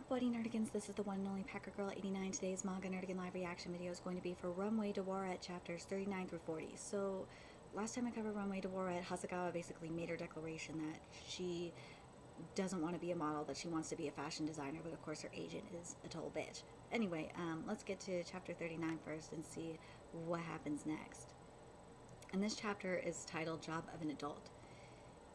Buddy Nerdigans, this is the one and only Packer Girl 89. Today's Manga Nerdigan live reaction video is going to be for Runway de Waratte chapters 39 through 40. So, last time I covered Runway de Waratte, Hasegawa basically made her declaration that she doesn't want to be a model, that she wants to be a fashion designer, but of course her agent is a total bitch. Anyway, let's get to chapter 39 first and see what happens next. And this chapter is titled Job of an Adult.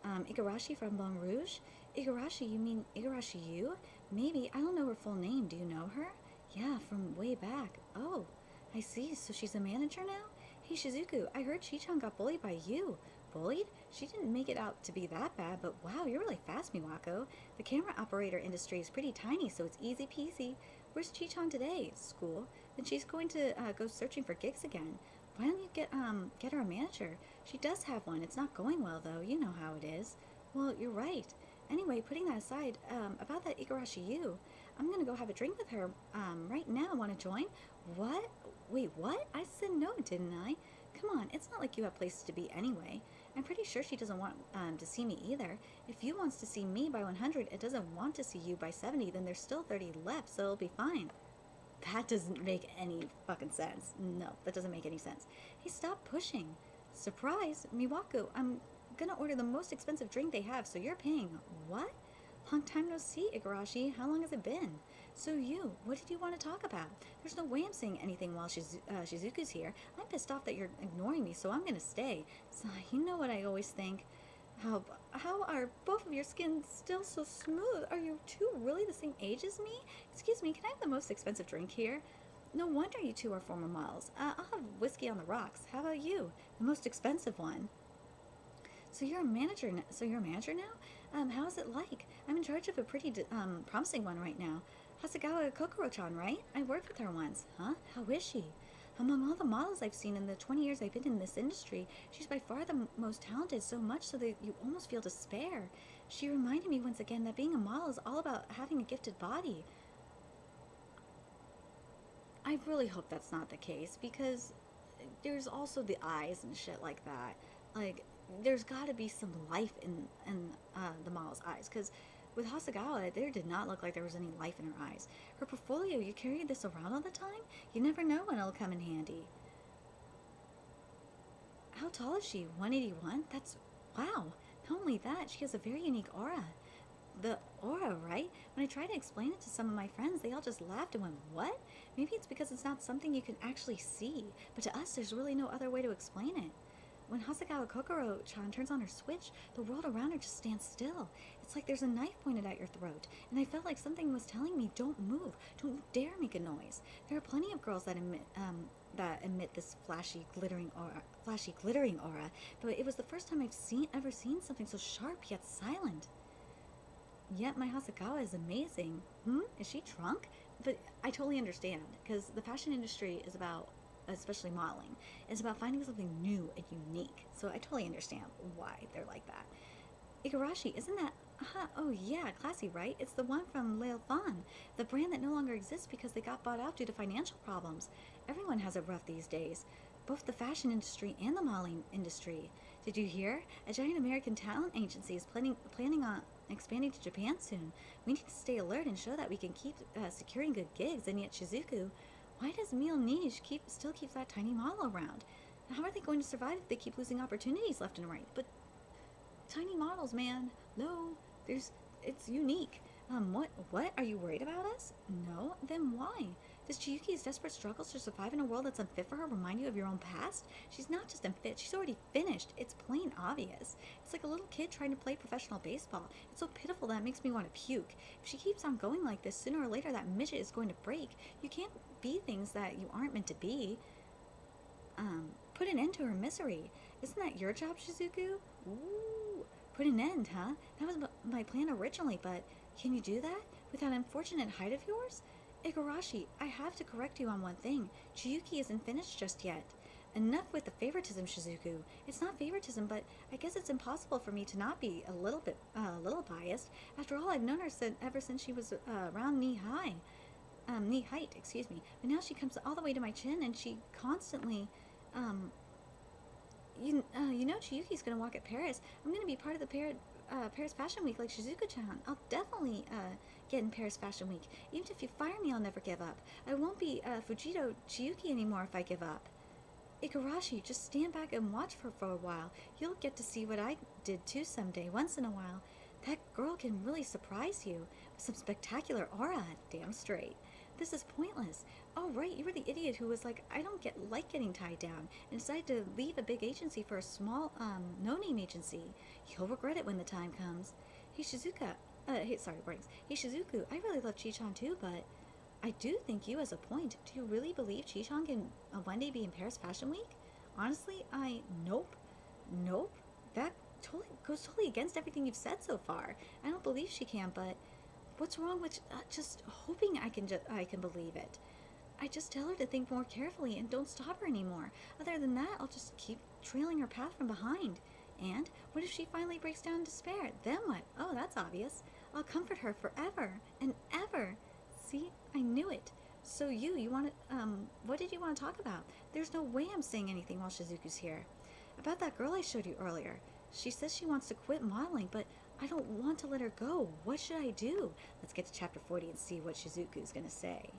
Igarashi from Bon Rouge? Igarashi, you mean Igarashi you? Maybe. I don't know her full name. Do you know her? Yeah, from way back. Oh, I see. So she's a manager now? Hey, Shizuku, I heard Chi-chan got bullied by you. Bullied? She didn't make it out to be that bad, but wow, you're really fast, Miwako. The camera operator industry is pretty tiny, so it's easy peasy. Where's Chi-chan today? School. Then she's going to go searching for gigs again. Why don't you get her a manager? She does have one. It's not going well, though. You know how it is. Well, you're right. Anyway, putting that aside, about that Igarashi Yu, I'm gonna go have a drink with her right now. Want to join? What? Wait, what? I said no, didn't I? Come on, it's not like you have places to be anyway. I'm pretty sure she doesn't want to see me either. If Yu wants to see me by 100, it doesn't want to see you by 70, then there's still 30 left, so it'll be fine. That doesn't make any fucking sense. No, that doesn't make any sense. Hey, stop pushing. Surprise, Miwako, I'm gonna order the most expensive drink they have, so you're paying. What? Long time no see, Igarashi. How long has it been? So you, what did you want to talk about? There's no way I'm saying anything while Shizuku's here. I'm pissed off that you're ignoring me, so I'm gonna stay. So, you know what I always think? How are both of your skins still so smooth? Are you two really the same age as me? Excuse me, can I have the most expensive drink here? No wonder you two are former models. I'll have whiskey on the rocks. How about you? The most expensive one. So you're a manager. So you're a manager now? How is it like? I'm in charge of a pretty promising one right now. Hasegawa Kokoro-chan, right? I worked with her once. Huh? How is she? Among all the models I've seen in the 20 years I've been in this industry, she's by far the most talented, so much so that you almost feel despair. She reminded me once again that being a model is all about having a gifted body. I really hope that's not the case, because there's also the eyes and shit like that. Like, there's got to be some life in the model's eyes, because with Hasegawa, there did not look like there was any life in her eyes. Her portfolio, you carry this around all the time? You never know when it'll come in handy. How tall is she? 181? That's... wow. Not only that, she has a very unique aura. The aura, right? When I tried to explain it to some of my friends, they all just laughed and went, what? Maybe it's because it's not something you can actually see. But to us, there's really no other way to explain it. When Hasegawa Kokoro-chan turns on her switch, the world around her just stands still. It's like there's a knife pointed at your throat, and I felt like something was telling me, don't move, don't dare make a noise. There are plenty of girls that emit this flashy, glittering aura, but it was the first time I've ever seen something so sharp yet silent. Yet my Hasegawa is amazing. Is she drunk? But I totally understand, because the fashion industry is about, especially modeling, is about finding something new and unique. So I totally understand why they're like that. Igarashi, isn't that... oh yeah, classy, right? It's the one from Leil Fan, the brand that no longer exists because they got bought out due to financial problems. Everyone has it rough these days, both the fashion industry and the modeling industry. Did you hear? A giant American talent agency is planning on expanding to Japan soon. We need to stay alert and show that we can keep securing good gigs, and yet Shizuku... why does Mille Neige still keep that tiny model around? How are they going to survive if they keep losing opportunities left and right? But tiny models, man. No, it's unique. What? Are you worried about us? No? Then why? Does Chiyuki's desperate struggles to survive in a world that's unfit for her remind you of your own past? She's not just unfit, she's already finished. It's plain obvious. It's like a little kid trying to play professional baseball. It's so pitiful that it makes me want to puke. If she keeps on going like this, sooner or later that midget is going to break. You can't be things that you aren't meant to be. Put an end to her misery. Isn't that your job, Shizuku? Ooh, put an end, huh? That was my plan originally, but can you do that? With that unfortunate height of yours? Igarashi, I have to correct you on one thing. Chiyuki isn't finished just yet. Enough with the favoritism, Shizuku. It's not favoritism, but I guess it's impossible for me to not be a little biased. After all, I've known her ever since she was around knee height, excuse me. But now she comes all the way to my chin, and she constantly, you know, Chiyuki's gonna walk at Paris. I'm gonna be part of the Paris Fashion Week like Shizuku-chan. I'll definitely get in Paris Fashion Week. Even if you fire me, I'll never give up. I won't be Fujito Chiyuki anymore if I give up. Igarashi, just stand back and watch her for a while. You'll get to see what I did too someday, once in a while. That girl can really surprise you with some spectacular aura, damn straight. This is pointless. Oh, right, you were the idiot who was like, I don't like getting tied down, and decided to leave a big agency for a small, no-name agency. You'll regret it when the time comes. Hey, Shizuka, hey, sorry, Brings. Hey, Shizuku, I really love Chi-chan too, but I do think you as a point. Do you really believe Chi-chan can one day be in Paris Fashion Week? Honestly, nope. Nope. That goes totally against everything you've said so far. I don't believe she can, but what's wrong with just hoping I can believe it? I just tell her to think more carefully and don't stop her anymore. Other than that, I'll just keep trailing her path from behind. And what if she finally breaks down in despair? Then what? Oh, that's obvious. I'll comfort her forever and ever. See, I knew it. So you want to, what did you want to talk about? There's no way I'm saying anything while Shizuku's here. About that girl I showed you earlier. She says she wants to quit modeling, but I don't want to let her go. What should I do? Let's get to chapter 40 and see what Shizuku's going to say.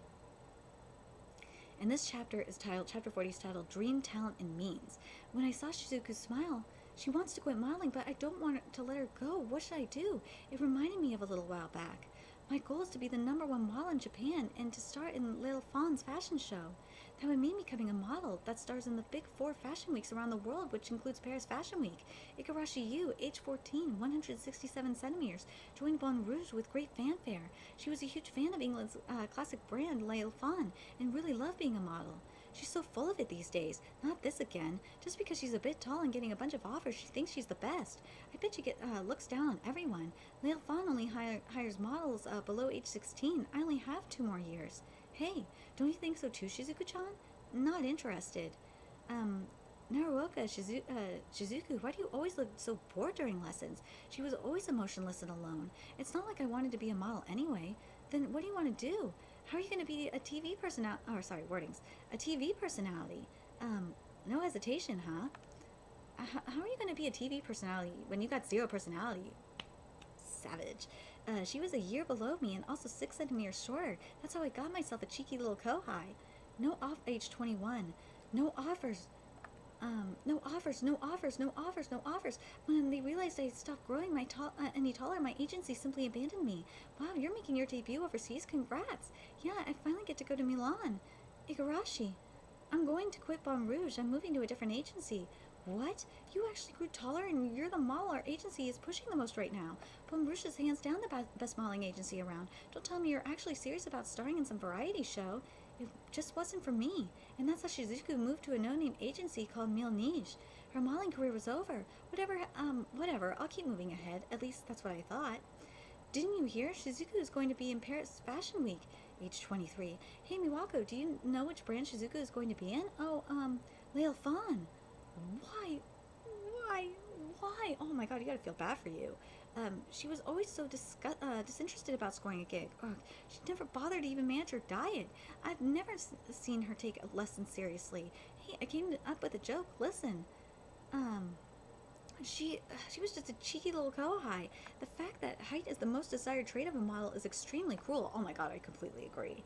And this chapter 40 is titled Dream, Talent, and Means. When I saw Shizuku smile, she wants to quit modeling, but I don't want to let her go. What should I do? It reminded me of a little while back. My goal is to be the #1 model in Japan and to star in Lil Fawn's fashion show. That would mean becoming a model that stars in the big 4 fashion weeks around the world, which includes Paris Fashion Week. Igarashi Yu, age 14, 167 centimeters, joined Bon Rouge with great fanfare. She was a huge fan of England's classic brand, Lil Fawn, and really loved being a model. She's so full of it these days. Not this again. Just because she's a bit tall and getting a bunch of offers, she thinks she's the best. I bet she looks down on everyone. Lil Fawn only hires models below age 16. I only have 2 more years. Hey, don't you think so too, Shizuku-chan? Not interested. Naruoka, Shizuku, why do you always look so bored during lessons? She was always emotionless and alone. It's not like I wanted to be a model anyway. Then what do you want to do? How are you going to be a TV personality? Oh, sorry, wordings. A TV personality. No hesitation, huh? How are you going to be a TV personality when you got 0 personality? Savage. She was a year below me and also 6 centimeters shorter. That's how I got myself a cheeky little kohai. No off age 21. No offers. No offers, no offers, no offers, no offers. When they realized I stopped growing any taller, my agency simply abandoned me. Wow, you're making your debut overseas. Congrats. Yeah, I finally get to go to Milan. Igarashi, I'm going to quit Bon Rouge. I'm moving to a different agency. What? You actually grew taller and you're the model our agency is pushing the most right now. Bon Rouge is hands down the best modeling agency around. Don't tell me you're actually serious about starring in some variety show. It just wasn't for me. And that's how Shizuku moved to a no-name agency called Mille Neige. Her modeling career was over. Whatever, I'll keep moving ahead. At least that's what I thought. Didn't you hear? Shizuku is going to be in Paris Fashion Week, age 23. Hey, Miwako, do you know which brand Shizuku is going to be in? Oh, Lil Fawn. Why? Oh my god, you gotta feel bad for you. She was always so disinterested about scoring a gig. She never bothered to even manage her diet. I've never seen her take a lesson seriously. Hey, I came up with a joke. Listen. She was just a cheeky little kohai. The fact that height is the most desired trait of a model is extremely cruel. Oh my god, I completely agree.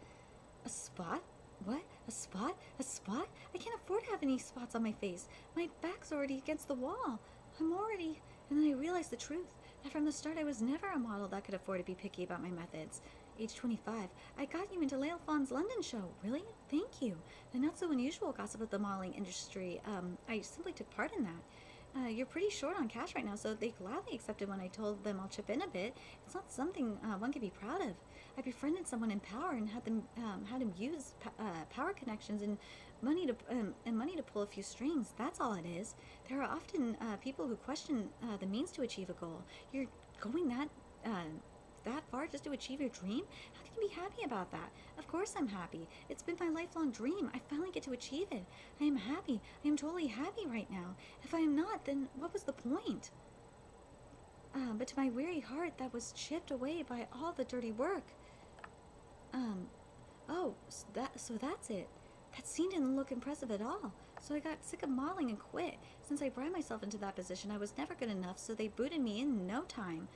A spot? What? A spot? A spot? I can't afford to have any spots on my face. My back's already against the wall. And then I realized the truth. That from the start I was never a model that could afford to be picky about my methods. Age 25, I got you into Lil Fawn's London show. Really? Thank you. The not so unusual gossip of the modeling industry. I simply took part in that. You're pretty short on cash right now, so they gladly accepted when I told them I'll chip in a bit. It's not something one could be proud of. I befriended someone in power and had him use power connections and money to pull a few strings. That's all it is. There are often people who question the means to achieve a goal. You're going that far just to achieve your dream? How can you be happy about that? Of course I'm happy. It's been my lifelong dream. I finally get to achieve it. I am happy. I am totally happy right now. If I am not, then what was the point? But to my weary heart, that was chipped away by all the dirty work. So that's it. That scene didn't look impressive at all. So I got sick of modeling and quit. Since I brought myself into that position, I was never good enough, so they booted me in no time.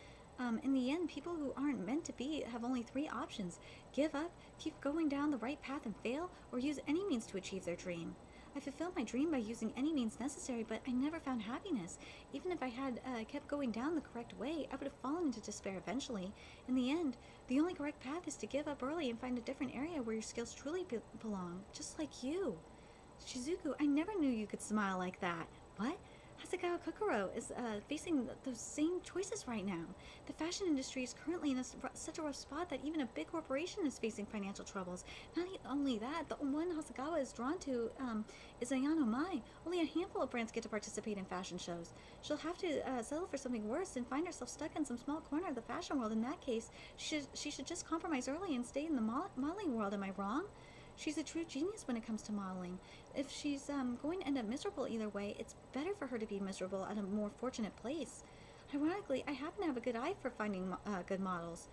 In the end, people who aren't meant to be have only three options: give up, keep going down the right path and fail, or use any means to achieve their dream. I fulfilled my dream by using any means necessary, but I never found happiness. Even if I had kept going down the correct way, I would have fallen into despair eventually. In the end, the only correct path is to give up early and find a different area where your skills truly belong, just like you. Shizuku, I never knew you could smile like that. What? Hasegawa Kokoro is facing those same choices right now. The fashion industry is currently in such a rough spot that even a big corporation is facing financial troubles. Not only that, the one Hasegawa is drawn to is Ayano Mai. Only a handful of brands get to participate in fashion shows. She'll have to settle for something worse and find herself stuck in some small corner of the fashion world. In that case, she should just compromise early and stay in the modeling world. Am I wrong? She's a true genius when it comes to modeling. If she's going to end up miserable either way, it's better for her to be miserable at a more fortunate place. Ironically, I happen to have a good eye for finding good models.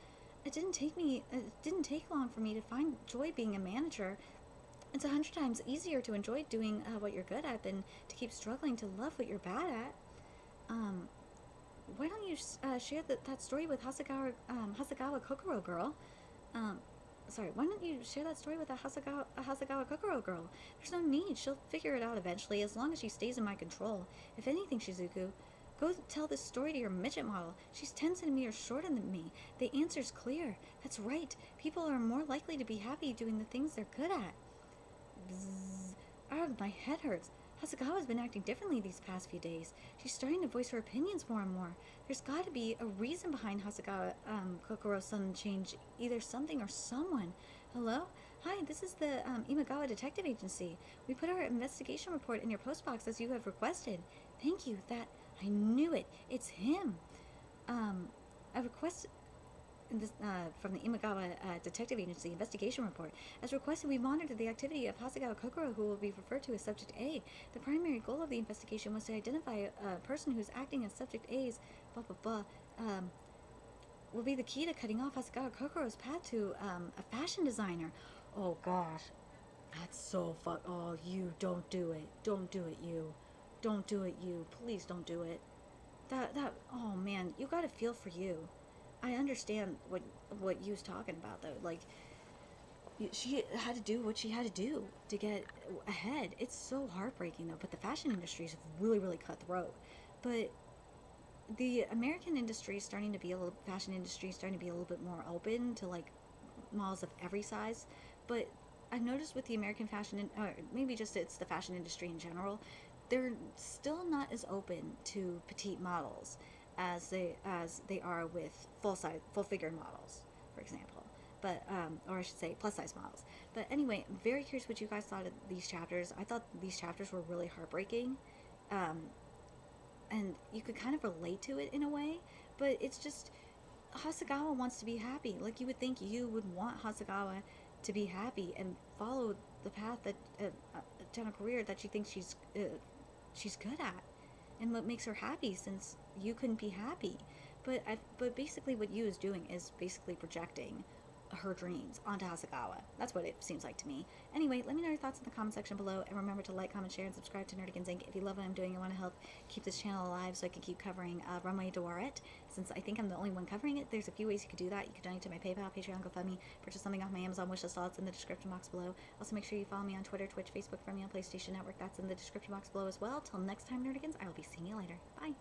It didn't take long for me to find joy being a manager. It's 100 times easier to enjoy doing what you're good at than to keep struggling to love what you're bad at. Why don't you share that story with Hasegawa Kokoro girl? Sorry, why don't you share that story with a Hasegawa Kokoro girl? There's no need. She'll figure it out eventually, as long as she stays in my control. If anything, Shizuku, go tell this story to your midget model. She's 10 centimeters shorter than me. The answer's clear. That's right. People are more likely to be happy doing the things they're good at. Bzzz. My head hurts. Hasegawa's been acting differently these past few days. She's starting to voice her opinions more and more. There's got to be a reason behind Hasegawa Kokoro's sudden change. Either something or someone. Hello? Hi, this is the Imagawa Detective Agency. We put our investigation report in your postbox as you have requested. Thank you. I knew it. It's him. A request from the Imagawa Detective Agency investigation report. As requested, we monitored the activity of Hasegawa Kokoro, who will be referred to as Subject A. The primary goal of the investigation was to identify a person who's acting as Subject A's will be the key to cutting off Hasegawa Kokoro's path to a fashion designer. Oh gosh, that's so oh, you don't do it. Don't do it, you. Don't do it, you. Please don't do it. Oh man, you gotta feel for you. I understand what you was talking about though. Like, she had to do what she had to do to get ahead. It's so heartbreaking though. But the fashion industry is really, really cutthroat. But the American industry is starting to be fashion industry is starting to be a little bit more open to like models of every size. But I've noticed with the American fashion, or maybe just it's the fashion industry in general, they're still not as open to petite models as they are with full figure models, for example. But or I should say plus size models. But anyway, I'm very curious what you guys thought of these chapters. I thought these chapters were really heartbreaking, and you could kind of relate to it in a way. But it's just Hasegawa wants to be happy. Like, you would think you would want Hasegawa to be happy and follow the path that down a career that she thinks she's good at, and what makes her happy, since you couldn't be happy. But basically what Yu is doing is basically projecting her dreams onto Hasegawa. That's what it seems like to me. Anyway, let me know your thoughts in the comment section below, and remember to like, comment, share, and subscribe to Nerdigans Inc. If you love what I'm doing and want to help keep this channel alive so I can keep covering Runway de Waratte, since I think I'm the only one covering it. There's a few ways you could do that. You could donate to my PayPal, Patreon, GoFundMe, purchase something off my Amazon wishlist. All it's in the description box below. Also, make sure you follow me on Twitter, Twitch, Facebook, friend me on PlayStation Network. That's in the description box below as well. Till next time, Nerdigans, I will be seeing you later. Bye!